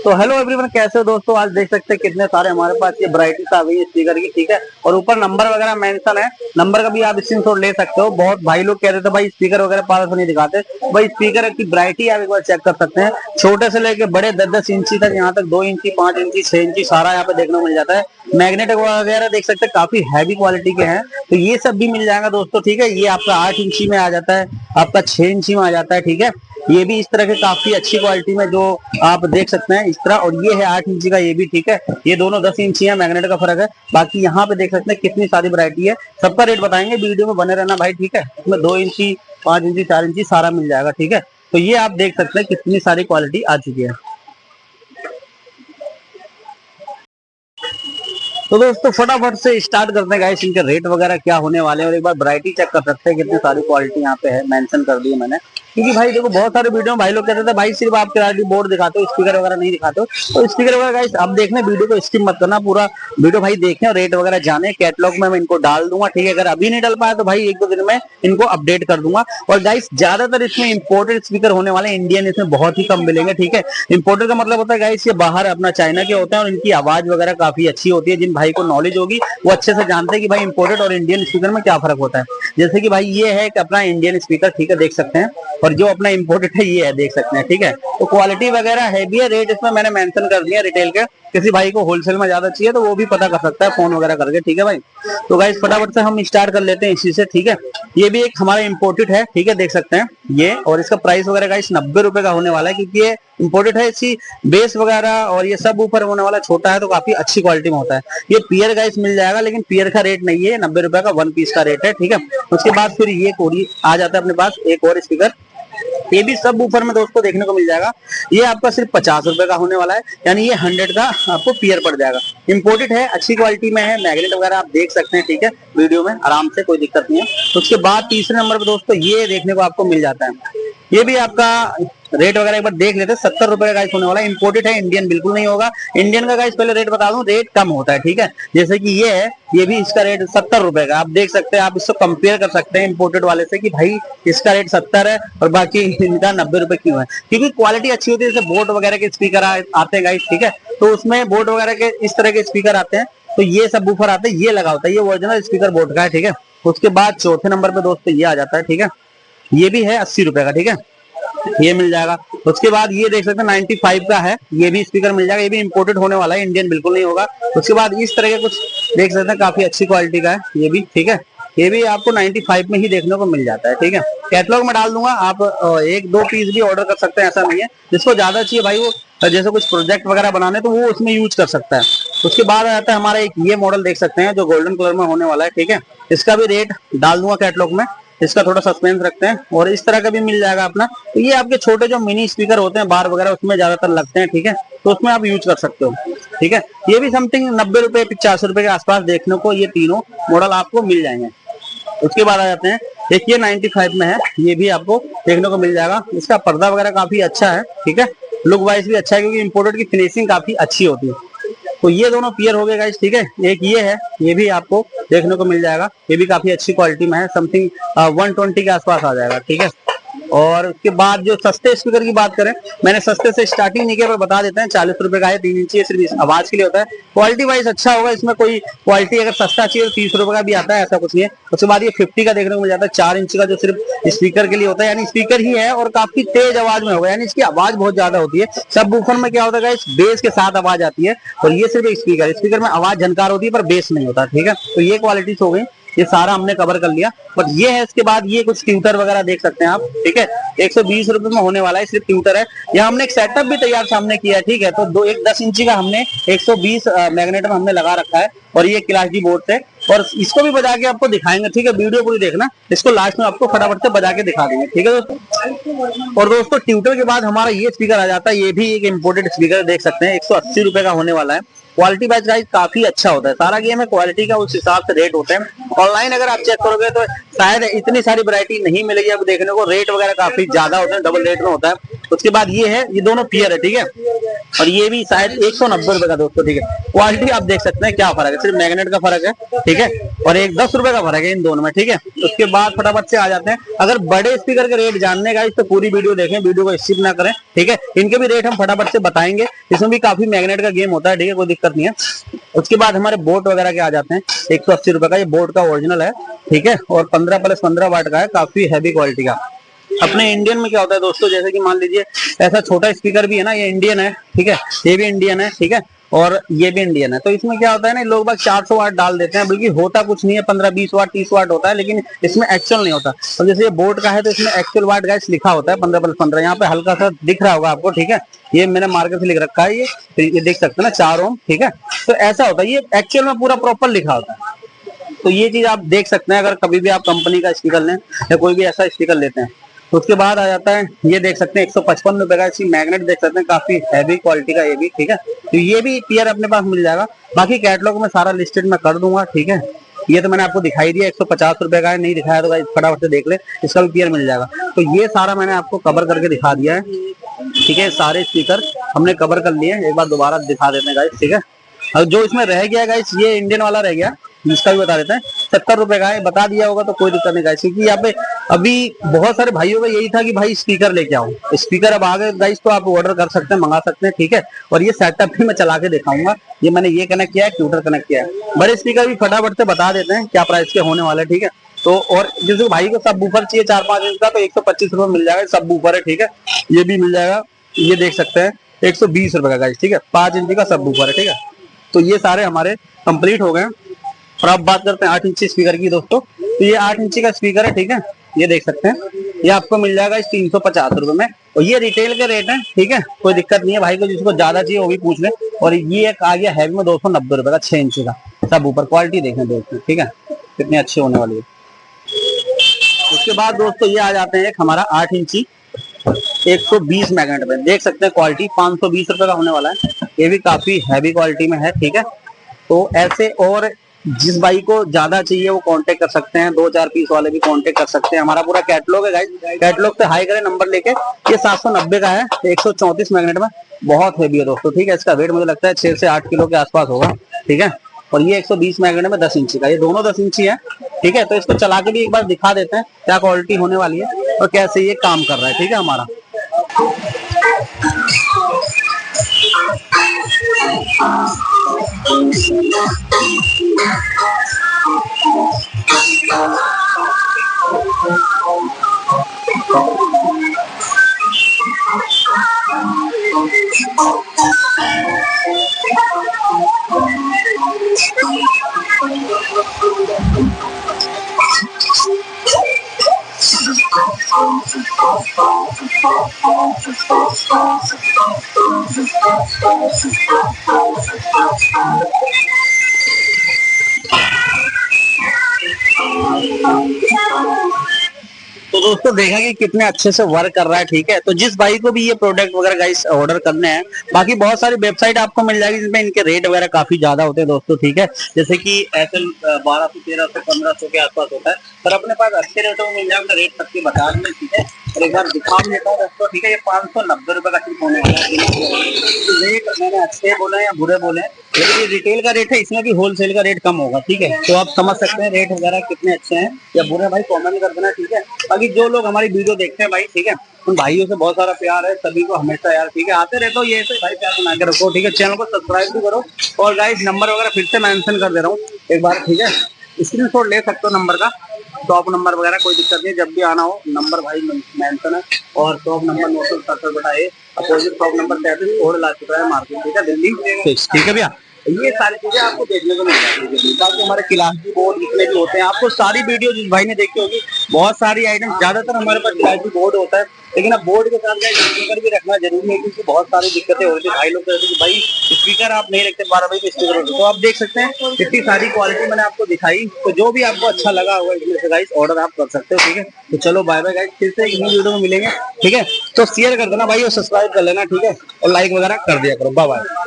तो hello everyone, कैसे हो दोस्तों। आज देख सकते हैं कितने सारे हमारे पास ये वैरायटीज आ गई है स्पीकर की, ठीक है। और ऊपर नंबर वगैरह मेंशन है, नंबर का भी आप स्क्रीनशॉट ले सकते हो। बहुत भाई लोग कह रहे थे भाई स्पीकर वगैरह पास नहीं दिखाते, भाई स्पीकर की वैरायटी आप एक बार चेक कर सकते हैं। छोटे से लेके बड़े 10-10 इंची तक, यहाँ तक 2 इंची 5 इंची 6 इंची सारा यहाँ पे देखने को मिल जाता है। मैग्नेट वगैरह देख सकते हैं काफी हैवी क्वालिटी के हैं, तो ये सब भी मिल जाएगा दोस्तों, ठीक है। ये आपका 8 इंची में आ जाता है, आपका 6 इंची में आ जाता है, ठीक है। ये भी इस तरह के काफी अच्छी क्वालिटी में जो आप देख सकते हैं इस तरह। और ये है 8 इंची का, ये भी ठीक है। ये दोनों 10 इंची है, मैग्नेट का फर्क है। बाकी यहाँ पे देख सकते हैं कितनी सारी वैरायटी है, सबका रेट बताएंगे, वीडियो में बने रहना भाई, ठीक है। इसमें 2 इंची 5 इंची 4 इंची सारा मिल जाएगा, ठीक है। तो ये आप देख सकते हैं कितनी सारी क्वालिटी आ चुकी है। तो दोस्तों फटाफट से स्टार्ट करते हैं गाइस, इनके रेट वगैरह क्या होने वाले हैं और एक बार वैरायटी चेक कर सकते हैं कितनी सारी क्वालिटी यहाँ पे है, मेंशन कर दी है मैंने। क्योंकि भाई देखो बहुत सारे वीडियो में भाई लोग कहते थे भाई सिर्फ आप क्लैरिटी बोर्ड दिखाते हो, स्पीकर वगैरह नहीं दिखाते हो। तो स्पीकर वगैरह गाइस अब देखने, वीडियो को स्किप मत करना, पूरा वीडियो भाई देखें और रेट वगैरह जाने। कैटलॉग में मैं इनको डाल दूंगा, ठीक है। अगर अभी नहीं डाल पाया तो भाई 1-2 दिन में इनको अपडेट कर दूंगा। और गाइस ज्यादातर इसमें इंपोर्टेड स्पीकर होने वाले, इंडियन इसमें बहुत ही कम मिलेंगे, ठीक है। इंपोर्टेड का मतलब होता है गाइस ये बाहर अपना चाइना के होते हैं और इनकी आवाज वगैरह काफी अच्छी होती है। जिन भाई को नॉलेज होगी वो अच्छे से जानते हैं कि भाई इंपोर्टेड और इंडियन स्पीकर में क्या फर्क होता है। जैसे कि भाई ये है कि अपना इंडियन स्पीकर, ठीक है, देख सकते हैं। और जो अपना इंपोर्टेड है ये है, देख सकते हैं, ठीक है। तो क्वालिटी वगैरह है भी है, रेट इसमें मैंने मेंशन कर दिया रिटेल के। किसी भाई को होलसेल में ज्यादा चाहिए तो वो भी पता कर सकता है फोन वगैरह करके, ठीक है भाई। तो गाइस फटाफट से हम स्टार्ट कर लेते हैं इसी से, ठीक है। ये भी एक हमारा इंपोर्टेड है, ठीक है, देख सकते हैं ये। और इसका प्राइस वगैरह गाइस 90 रुपए का होने वाला है, क्योंकि ये इंपोर्टेड है। इसकी बेस वगैरह और ये सब ऊपर होने वाला छोटा है, तो काफी अच्छी क्वालिटी में होता है। ये पियर गाइस मिल जाएगा, लेकिन पियर का रेट नहीं है, 90 रुपए का 1 पीस का रेट है, ठीक है। उसके बाद फिर ये कोरी आ जाता है अपने पास एक और स्पीकर, ये भी सब ऊपर में दोस्तों देखने को मिल जाएगा। ये आपका सिर्फ 50 रुपए का होने वाला है, यानी ये 100 का आपको पियर पड़ जाएगा। इंपोर्टेड है, अच्छी क्वालिटी में है, मैग्नेट वगैरह आप देख सकते हैं, ठीक है, वीडियो में आराम से, कोई दिक्कत नहीं है। तो उसके बाद तीसरे नंबर पे दोस्तों ये देखने को आपको मिल जाता है। ये भी आपका रेट वगैरह एक बार देख लेते हैं, 70 रुपए का गाइस होने वाला है। इंपोर्टेड है, इंडियन बिल्कुल नहीं होगा। इंडियन का गाइस पहले रेट बता दूं, रेट कम होता है, ठीक है। जैसे कि ये है, ये भी इसका रेट 70 रुपए का, आप देख सकते हैं। आप इसको कंपेयर कर सकते हैं इंपोर्टेड वाले से कि भाई इसका रेट 70 है और बाकी इनका 90 रुपए क्यों है, क्योंकि क्वालिटी अच्छी होती है। जैसे बोट वगैरह के स्पीकर आते हैं गाइस, ठीक है, तो उसमें बोट वगैरह के इस तरह के स्पीकर आते हैं, तो ये सब ऊपर आते हैं, ये लगा होता है, ये ओरिजिनल स्पीकर बोट का है, ठीक है। उसके बाद चौथे नंबर पे दोस्तों ये आ जाता है, ठीक है। ये भी है 80 रुपए का, ठीक है, ये मिल जाएगा। उसके बाद ये देख सकते हैं 95 का है, ये भी स्पीकर मिल जाएगा। ये भी इंपोर्टेड होने वाला है, इंडियन बिल्कुल नहीं होगा। उसके बाद इस तरह के कुछ देख सकते हैं, काफी अच्छी क्वालिटी का है ये भी, ठीक है। ये भी आपको 95 में ही देखने को मिल जाता है, ठीक है। कैटलॉग में डाल दूंगा, आप 1-2 पीस भी ऑर्डर कर सकते हैं, ऐसा नहीं है। जिसको ज्यादा चाहिए भाई वो जैसे कुछ प्रोजेक्ट वगैरह बनाने तो वो उसमें यूज कर सकता है। उसके बाद आता है हमारा एक ये मॉडल देख सकते हैं जो गोल्डन कलर में होने वाला है, ठीक है। इसका भी रेट डाल दूंगा कैटलॉग में, इसका थोड़ा सस्पेंस रखते हैं। और इस तरह का भी मिल जाएगा अपना। तो ये आपके छोटे जो मिनी स्पीकर होते हैं बार वगैरह उसमें ज्यादातर लगते हैं, ठीक है, तो उसमें आप यूज कर सकते हो, ठीक है। ये भी समथिंग 90 रुपए 85 रुपए के आसपास देखने को ये तीनों मॉडल आपको मिल जाएंगे। उसके बाद आ जाते हैं एक ये 95 में है, ये भी आपको देखने को मिल जाएगा। इसका पर्दा वगैरह काफी अच्छा है, ठीक है, लुक वाइज भी अच्छा है, क्योंकि इंपोर्टेड की फिनिशिंग काफी अच्छी होती है। तो ये दोनों पियर हो गए गाइस, ठीक है। एक ये है, ये भी आपको देखने को मिल जाएगा, ये भी काफी अच्छी क्वालिटी में है, समथिंग 120 के आसपास आ जाएगा, ठीक है। और उसके बाद जो सस्ते स्पीकर की बात करें, मैंने सस्ते से स्टार्टिंग नहीं किया पर बता देते हैं, 40 रुपए का है, 3 इंची, सिर्फ आवाज के लिए होता है। क्वालिटी वाइज अच्छा होगा, इसमें कोई क्वालिटी अगर सस्ता चाहिए तो 30 रुपए का भी आता है, ऐसा कुछ नहीं है। उसके बाद ये 50 का देखने को मिल जाता है, 4 इंच का, जो सिर्फ स्पीकर के लिए होता है, यानी स्पीकर ही है और काफी तेज आवाज में होगा, यानी इसकी आवाज बहुत ज्यादा होती है। सब वूफर में क्या होता है इस बेस के साथ आवाज आती है, और ये सिर्फ स्पीकर में आवाज झनकार होती है पर बेस नहीं होता, ठीक है। तो ये क्वालिटीज हो गई, ये सारा हमने कवर कर लिया। बट ये है, इसके बाद ये कुछ ट्यूटर वगैरह देख सकते हैं आप, ठीक है, 120 रुपए में होने वाला है, सिर्फ ट्यूटर है। यहाँ हमने एक सेटअप भी तैयार सामने किया है, ठीक है। तो एक 10 इंची का हमने 120 मैग्नेट में हमने लगा रखा है, और ये क्लास डी बोर्ड से, और इसको भी बजा के आपको दिखाएंगे, ठीक है। वीडियो पूरी देखना, इसको लास्ट में आपको फटाफट से बजा के दिखा देंगे, ठीक है दोस्तों। और दोस्तों ट्यूटर के बाद हमारा ये स्पीकर आ जाता है, ये भी एक इम्पोर्टेड स्पीकर देख सकते हैं, 180 रुपए का होने वाला है। क्वालिटी वाइज काफी अच्छा होता है, सारा गेम है क्वालिटी का, उस हिसाब से रेट होते हैं। ऑनलाइन अगर आप चेक करोगे तो शायद इतनी सारी वैरायटी नहीं मिलेगी अब देखने को, रेट वगैरह काफी ज्यादा होते हैं, डबल रेट में होता है। उसके बाद ये है, ये दोनों पियर है, ठीक है, और ये भी शायद 190 रुपए का दोस्तों, ठीक है। क्वालिटी आप देख सकते हैं क्या फर्क है, सिर्फ मैग्नेट का फर्क है, ठीक है, और एक 10 रुपए का फर्क है इन दोनों में, ठीक है। उसके बाद फटाफट से आ जाते हैं, अगर बड़े स्पीकर के रेट जानने का तो पूरी वीडियो देखें, वीडियो को स्किप ना करें, ठीक है। इनके भी रेट हम फटाफट से बताएंगे, इसमें भी काफी मैग्नेट का गेम होता है, ठीक है, कोई दिक्कत नहीं है। उसके बाद हमारे बोट वगैरह के आ जाते हैं, 180 रुपए का, ये बोट का ओरिजिनल है, ठीक है, और 15+15 वाट का है, काफी हैवी क्वालिटी का। अपने इंडियन में क्या होता है दोस्तों, जैसे कि मान लीजिए ऐसा छोटा स्पीकर भी है ना, ये इंडियन है, ठीक है, ये भी इंडियन है, ठीक है, और ये भी इंडियन है। तो इसमें क्या होता है ना, लोग बाग 400 वाट डाल देते हैं, बल्कि होता कुछ नहीं है, 15-20 वाट 30 वाट होता है, लेकिन इसमें एक्चुअल नहीं होता। तो जैसे ये बोट का है तो इसमें एक्चुअल वाट गाइस लिखा होता है 15+15, यहाँ पे हल्का सा दिख रहा होगा आपको, ठीक है, ये मैंने मार्कर से लिख रखा है, ये देख सकते हैं ना 4 ओम, ठीक है। तो ऐसा होता है, ये एक्चुअल में पूरा प्रॉपर लिखा होता है। तो ये चीज आप देख सकते हैं अगर कभी भी आप कंपनी का स्पीकर लें या कोई भी ऐसा स्पीकर लेते हैं। उसके बाद आ जाता है, ये देख सकते हैं 155 रुपए का, इसकी मैग्नेट देख सकते हैं, काफी हैवी क्वालिटी का ये भी, ठीक है। तो ये भी पियर अपने पास मिल जाएगा, बाकी कैटलॉग में सारा लिस्टेड मैं कर दूंगा, ठीक है। ये तो मैंने आपको दिखाई दिया, 150 रुपए का है, नहीं दिखाया तो फटाफट से देख ले, इसका भी पियर मिल जाएगा। तो ये सारा मैंने आपको कवर करके दिखा दिया है, ठीक है, सारे स्पीकर हमने कवर कर लिए, एक बार दोबारा दिखा देते हैं गाइस, ठीक है। और जो इसमें रह गया गाइस, ये इंडियन वाला रह गया, इसका भी बता देते हैं, 70 रुपए का है, बता दिया होगा तो कोई दिक्कत नहीं गाइस, क्योंकि यहाँ पे अभी बहुत सारे भाइयों का यही था कि भाई स्पीकर लेके आओ, स्पीकर अब आ गए गाइस, तो आप ऑर्डर कर सकते हैं, मंगा सकते हैं, ठीक है। और ये सेटअप भी मैं चला के दिखाऊंगा, ये मैंने ये कनेक्ट किया है, ट्यूटर कनेक्ट किया है। बड़े स्पीकर भी फटाफट से बता देते हैं क्या प्राइस के होने वाले, ठीक है। तो और जिस भाई को सब बूफर चाहिए 4-5 इंच का, तो 125 रुपए मिल जाएगा, सब बूफर है, ठीक है, ये भी मिल जाएगा, ये देख सकते हैं 120 रुपए का गाइस, ठीक है, 5 इंच का सब बूफर है, ठीक है। तो ये सारे हमारे कंप्लीट हो गए। और अब बात करते हैं 8 इंची स्पीकर की दोस्तों। तो ये 8 इंची का स्पीकर है, ठीक है, ये देख सकते हैं, ये आपको मिल जाएगा इस 350 रुपए में, और ये रिटेल के रेट है, ठीक है, कोई दिक्कत नहीं है, भाई को जिसको ज्यादा चाहिए वो भी पूछ ले। और ये एक आ गया हैवी में 290 रुपए का, 6 इंची का, सब ऊपर, क्वालिटी देखें दोस्तों, ठीक है, कितनी अच्छी होने वाली है। उसके बाद दोस्तों ये आ जाते हैं एक हमारा 8 इंची 120 मैग्नेट में, देख सकते हैं क्वालिटी 520 रुपए का होने वाला है, ये भी काफी हैवी क्वालिटी में है, ठीक है। तो ऐसे और जिस भाई को ज्यादा चाहिए वो कांटेक्ट कर सकते हैं, 2-4 पीस वाले भी कांटेक्ट कर सकते हैं, हमारा पूरा कैटलॉग है गाइस, कैटलॉग से हाई करें नंबर लेके। ये 790 का है, 134 मैग्नेट में, बहुत हैवी है दोस्तों, ठीक है, इसका वेट मुझे लगता है 6 से 8 किलो के आसपास होगा, ठीक है। और ये 120 मैग्नेट में 10 इंची का, ये दोनों 10 इंची है, ठीक है। तो इसको चला के भी एक बार दिखा देते हैं क्या क्वालिटी होने वाली है और कैसे ये काम कर रहा है, ठीक है हमारा। तो दोस्तों देखा कि कितने अच्छे से वर्क कर रहा है, ठीक है। तो जिस भाई को भी ये प्रोडक्ट वगैरह गाइस ऑर्डर करने हैं, बाकी बहुत सारी वेबसाइट आपको मिल जाएगी जिसमें इनके रेट वगैरह काफी ज्यादा होते हैं दोस्तों, ठीक है। जैसे कि एयरटेल 1200, 1300, 1500 के आसपास होता है, पर अपने पास अच्छे रेटों में मिल जाएगा, रेट सबके बता दें, ठीक है। और एक बार दिखा भी देता हूँ दोस्तों, ठीक है, ये 590 रुपए का सिर्फ होने वाला है। रेट मैंने अच्छे बोले या बुरे बोले, लेकिन ये रिटेल का रेट है, इसमें भी होलसेल का रेट कम होगा, ठीक है। तो आप समझ सकते हैं रेट वगैरह कितने अच्छे हैं या बुरे, भाई कमेंट कर देना, ठीक है। बाकी जो लोग हमारी वीडियो देखते हैं भाई, ठीक है, उन भाइयों से बहुत सारा प्यार है, सभी को हमेशा यार, ठीक है, आते रहते हो, ये ऐसे भाई प्यार बना के रखो, ठीक है। चैनल को सब्सक्राइब भी करो, और गाइस नंबर वगैरह फिर से मेंशन कर दे रहा हूँ एक बार, ठीक है, स्क्रीनशॉट ले सकते हो नंबर का, टॉप नंबर वगैरह कोई दिक्कत नहीं, जब भी आना हो नंबर भाई मेंशन है। और top number 977 opposite top number 33 और ला चुका है मार्केट, ठीक है, दिल्ली 6, ठीक है भैया। ये सारी चीजें आपको देखने को मिल जाती है, बाकी हमारे क्लास की बोर्ड जितने भी होते हैं, आपको सारी वीडियो जिस भाई ने देखी होगी, बहुत सारी आइटम, ज्यादातर हमारे पास क्लास की बोर्ड होता है, लेकिन अब बोर्ड के साथ स्पीकर भी रखना जरूरी है, क्योंकि बहुत सारी दिक्कतें हो रही थी, भाई लोग कहते हैं कि भाई स्पीकर आप नहीं रखते 12 भाई स्पीकर होते। तो आप देख सकते हैं इतनी सारी क्वालिटी मैंने आपको दिखाई, तो जो भी आपको अच्छा लगा होगा इसमें से गाइस ऑर्डर आप कर सकते हो, ठीक है। तो चलो बाय बाय गाइस, फिर से एक न्यू वीडियो में मिलेंगे, ठीक है। तो शेयर कर देना भाई और सब्सक्राइब कर लेना, ठीक है, और लाइक वगैरह कर दिया करो, बाय बाय।